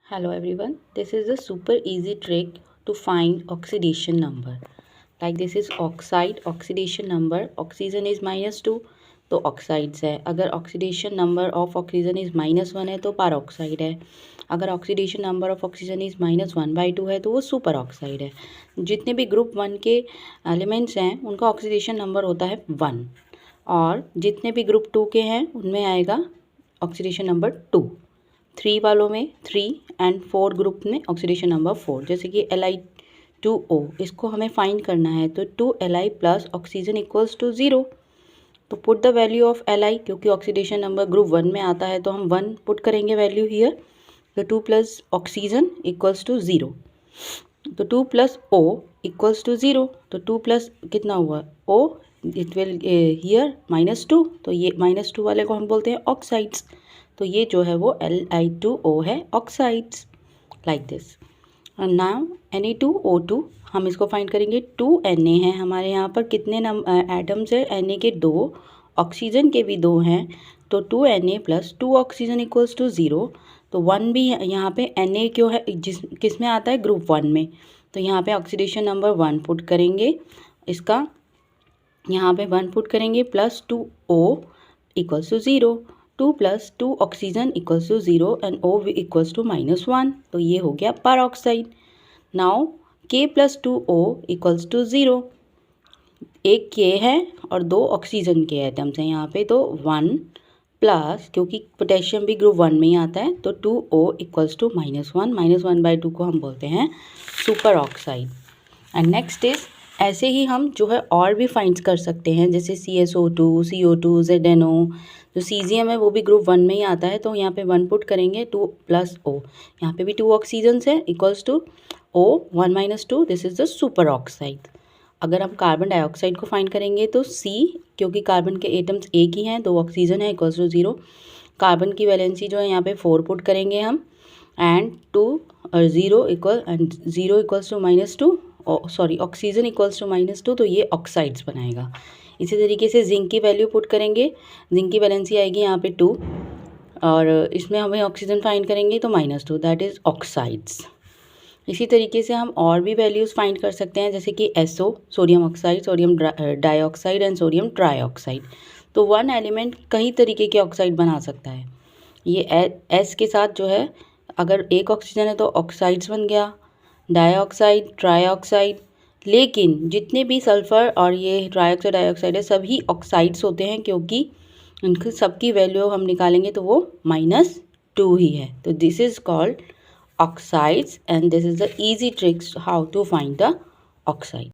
Hello everyone, this is a super easy trick to find oxidation number. Like this is oxide, oxidation number, oxygen is -2 तो oxides है. अगर oxidation number of oxygen is -1 है तो peroxide है. अगर oxidation number of oxygen is -1/2 है तो वो super oxide है. जितने भी group 1 के elements हैं उनका oxidation number होता है 1 और जितने भी group 2 के हैं उनमें आएगा oxidation number 2. 3 वालों में 3 एंड 4 ग्रुप में ऑक्सीडेशन नंबर 4. जैसे कि Li2O इसको हमें फाइंड करना है तो 2Li plus oxygen equals to 0. तो put the value of Li क्योंकि ऑक्सीडेशन नंबर ग्रुप 1 में आता है तो हम 1 पुट करेंगे वैल्यू हियर. तो 2 प्लस ऑक्सीजन इक्वल्स टू 0. तो 2 प्लस O इक्वल्स टू 0. तो 2 प्लस कितना हुआ O इट विल हियर -2. तो ये -2 वाले को हम बोलते हैं ऑक्साइड्स. तो ये जो है वो Li2O है oxides like this. Now Na2O2 हम इसको फाइंड करेंगे. 2 Na है हमारे यहाँ पर. कितने एटम्स है Na के 2, ऑक्सीजन के भी 2 हैं. तो 2 Na plus 2 oxygen equals to 0. तो 1 भी यहाँ पे Na क्यों है किस में आता है ग्रुप 1 में. तो यहाँ पे ऑक्सीडेशन नंबर 1 पुट करेंगे. इसका यहाँ पे 1 पुट करेंगे plus 2O equals to 0. 2 plus 2 oxygen equals to 0 and O equals to -1. तो ये हो गया peroxide. Now K plus 2O equals to 0. एक K है और 2 ऑक्सीजन के एटम्स हैं यहाँ पे. तो 1 प्लस क्योंकि पोटेशियम भी ग्रुप 1 में ही आता है तो 2O इक्वल्स टू -1. -1/2 को हम बोलते हैं super oxide. And next is ऐसे ही हम जो है और भी फाइंड कर सकते हैं जैसे CSO2, CO2, ZNO. जो सीजियम है वो भी ग्रुप 1 में ही आता है. तो यहाँ पे 1 पुट करेंगे 2 प्लस O. यहाँ पे भी 2 ऑक्सीजन्स है equals to O 1 - 2. This is the super oxide. अगर हम कार्बन डाइऑक्साइड को फाइंड करेंगे तो C क्योंकि कार्बन के एटम्स एक ही हैं 2 ऑक्सीजन है इक्वल्स टू 0. कार्बन की वैलेंसी जो है यहाँ पे 4 पुट करेंगे हम एंड 2 और 0 equals to -2. Sorry oxygen equals to -2. तो ये ऑक्साइड्स बनाएगा. इसी तरीके से जिंक की वैल्यू पुट करेंगे. जिंक की वैलेंसी आएगी यहाँ पे 2 और इसमें हमें ऑक्सीजन फाइंड करेंगे तो -2. That is oxides. इसी तरीके से हम और भी वैल्यूज़ फाइंड कर सकते हैं जैसे कि SO sodium oxide, sodium dioxide and sodium trioxide. तो 1 एलिमेंट कई तरीके के ऑक्साइड बना सकता है. ये S के साथ जो है अगर एक ऑक्सीजन है तो ऑक्साइड्स बन गया, डाइऑक्साइड, ट्राईऑक्साइड. लेकिन जितने भी सल्फ़र और ये ट्राईऑक्साइड डाइऑक्साइड है सभी ऑक्साइड्स होते हैं क्योंकि उनकी सबकी वैल्यू हम निकालेंगे तो वो -2 ही है. तो this is called oxides and this is the easy tricks how to find the oxide.